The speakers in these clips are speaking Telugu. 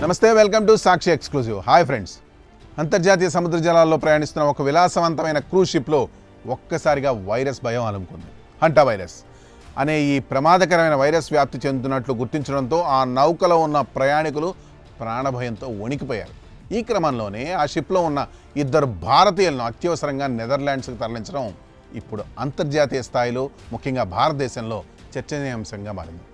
నమస్తే, welcome to Sakshi exclusive. Hi friends, అంతర్జాతీయ సముద్ర జలాల్లో ప్రయాణిస్తున్న ఒక విలాసవంతమైన క్రూజ్ షిప్లో ఒక్కసారిగా వైరస్ భయం అలుముకుంది. హంటా వైరస్ అనే ఈ ప్రమాదకరమైన వైరస్ వ్యాప్తి చెందుతున్నట్లు గుర్తించడంతో ఆ నౌకలో ఉన్న ప్రయాణికులు ప్రాణభయంతో వణికిపోయారు. ఈ క్రమంలోనే ఆ షిప్లో ఉన్న 2 భారతీయులను అత్యవసరంగా నెదర్లాండ్స్కి తరలించడం ఇప్పుడు అంతర్జాతీయ స్థాయిలో, ముఖ్యంగా భారతదేశంలో చర్చనీయాంశంగా మారింది.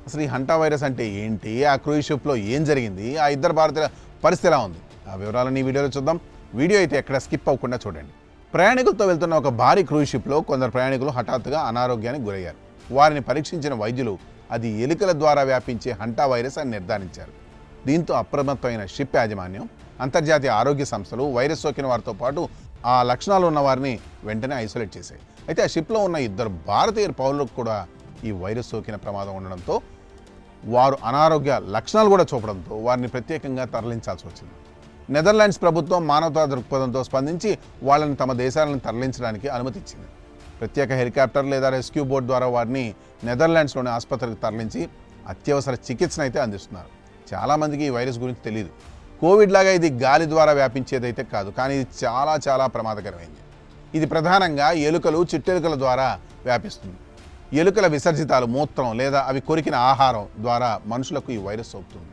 అసలు ఈ హంటా వైరస్ అంటే ఏంటి, ఆ క్రూజ్ షిప్లో ఏం జరిగింది, ఆ 2 భారతీయుల పరిస్థితి ఎలా ఉంది, ఆ వివరాలను ఈ వీడియోలో చూద్దాం. వీడియో అయితే ఎక్కడ స్కిప్ అవ్వకుండా చూడండి. ప్రయాణికులతో వెళ్తున్న ఒక భారీ క్రూజ్ షిప్లో కొందరు ప్రయాణికులు హఠాత్తుగా అనారోగ్యానికి గురయ్యారు. వారిని పరీక్షించిన వైద్యులు అది ఎలుకల ద్వారా వ్యాపించే హంటా వైరస్ అని నిర్ధారించారు. దీంతో అప్రమత్తమైన షిప్ యాజమాన్యం, అంతర్జాతీయ ఆరోగ్య సంస్థలు వైరస్ సోకిన వారితో పాటు ఆ లక్షణాలు ఉన్న వారిని వెంటనే ఐసోలేట్ చేశాయి. అయితే ఆ షిప్లో ఉన్న 2 భారతీయ పౌరులకు కూడా ఈ వైరస్ సోకిన ప్రమాదం ఉండడంతో, వారు అనారోగ్య లక్షణాలు కూడా చూపడంతో వారిని ప్రత్యేకంగా తరలించాల్సి వచ్చింది. నెదర్లాండ్స్ ప్రభుత్వం మానవతా దృక్పథంతో స్పందించి వాళ్ళని తమ దేశాలను తరలించడానికి అనుమతి ఇచ్చింది. ప్రత్యేక హెలికాప్టర్ లేదా రెస్క్యూ బోట్ ద్వారా వారిని నెదర్లాండ్స్లోని ఆసుపత్రికి తరలించి అత్యవసర చికిత్సను అయితే అందిస్తున్నారు. చాలామందికి ఈ వైరస్ గురించి తెలియదు. కోవిడ్ లాగా ఇది గాలి ద్వారా వ్యాపించేదైతే కాదు, కానీ ఇది చాలా చాలా ప్రమాదకరమైంది. ఇది ప్రధానంగా ఎలుకలు, చిట్టెలుకల ద్వారా వ్యాపిస్తుంది. ఎలుకల విసర్జితాలు, మూత్రం లేదా అవి కొరికిన ఆహారం ద్వారా మనుషులకు ఈ వైరస్ సోకుతుంది.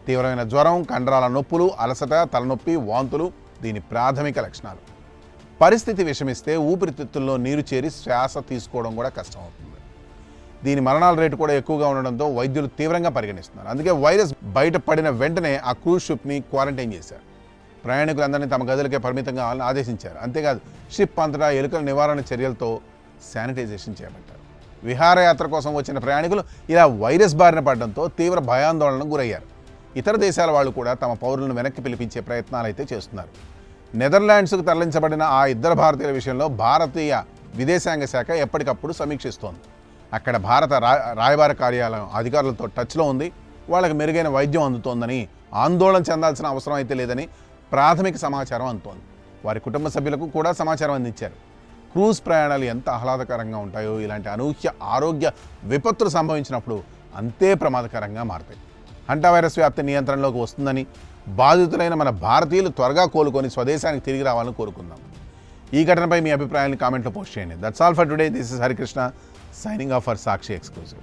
తీవ్రమైన జ్వరం, కండరాల నొప్పులు, అలసట, తలనొప్పి, వాంతులు దీని ప్రాథమిక లక్షణాలు. పరిస్థితి విషమిస్తే ఊపిరితిత్తుల్లో నీరు చేరి శ్వాస తీసుకోవడం కూడా కష్టమవుతుంది. దీని మరణాల రేటు కూడా ఎక్కువగా ఉండడంతో వైద్యులు తీవ్రంగా పరిగణిస్తున్నారు. అందుకే వైరస్ బయటపడిన వెంటనే ఆ క్రూజ్ షిప్ని క్వారంటైన్ చేశారు. ప్రయాణికులందరినీ తమ గదులకే పరిమితం కావాలని ఆదేశించారు. అంతేకాదు షిప్ అంతటా ఎలుకల నివారణ చర్యలతో శానిటైజేషన్ చేపట్టారు. విహారయాత్ర కోసం వచ్చిన ప్రయాణికులు ఇలా వైరస్ బారిన పడడంతో తీవ్ర భయాందోళనకు గురయ్యారు. ఇతర దేశాల వాళ్ళు కూడా తమ పౌరులను వెనక్కి పిలిపించే ప్రయత్నాలు అయితే చేస్తున్నారు. నెదర్లాండ్స్కు తరలించబడిన ఆ 2 భారతీయుల విషయంలో భారతీయ విదేశాంగ శాఖ ఎప్పటికప్పుడు సమీక్షిస్తోంది. అక్కడ భారత రాయబార కార్యాలయం అధికారులతో టచ్లో ఉంది. వాళ్ళకి మెరుగైన వైద్యం అందుతోందని, ఆందోళన చెందాల్సిన అవసరం అయితే లేదని ప్రాథమిక సమాచారం అందుతోంది. వారి కుటుంబ సభ్యులకు కూడా సమాచారం అందించారు. క్రూజ్ ప్రయాణాలు ఎంత ఆహ్లాదకరంగా ఉంటాయో, ఇలాంటి అనూహ్య ఆరోగ్య విపత్తులు సంభవించినప్పుడు అంతే ప్రమాదకరంగా మారతాయి. హంటా వైరస్ వ్యాప్తి నియంత్రణలోకి వస్తుందని, బాధితులైన మన భారతీయులు త్వరగా కోలుకొని స్వదేశానికి తిరిగి రావాలని కోరుకుందాం. ఈ ఘటనపై మీ అభిప్రాయాన్ని కామెంట్లో పోస్ట్ చేయండి. That's all for today. This is Harikrishna signing off for Sakshi exclusive.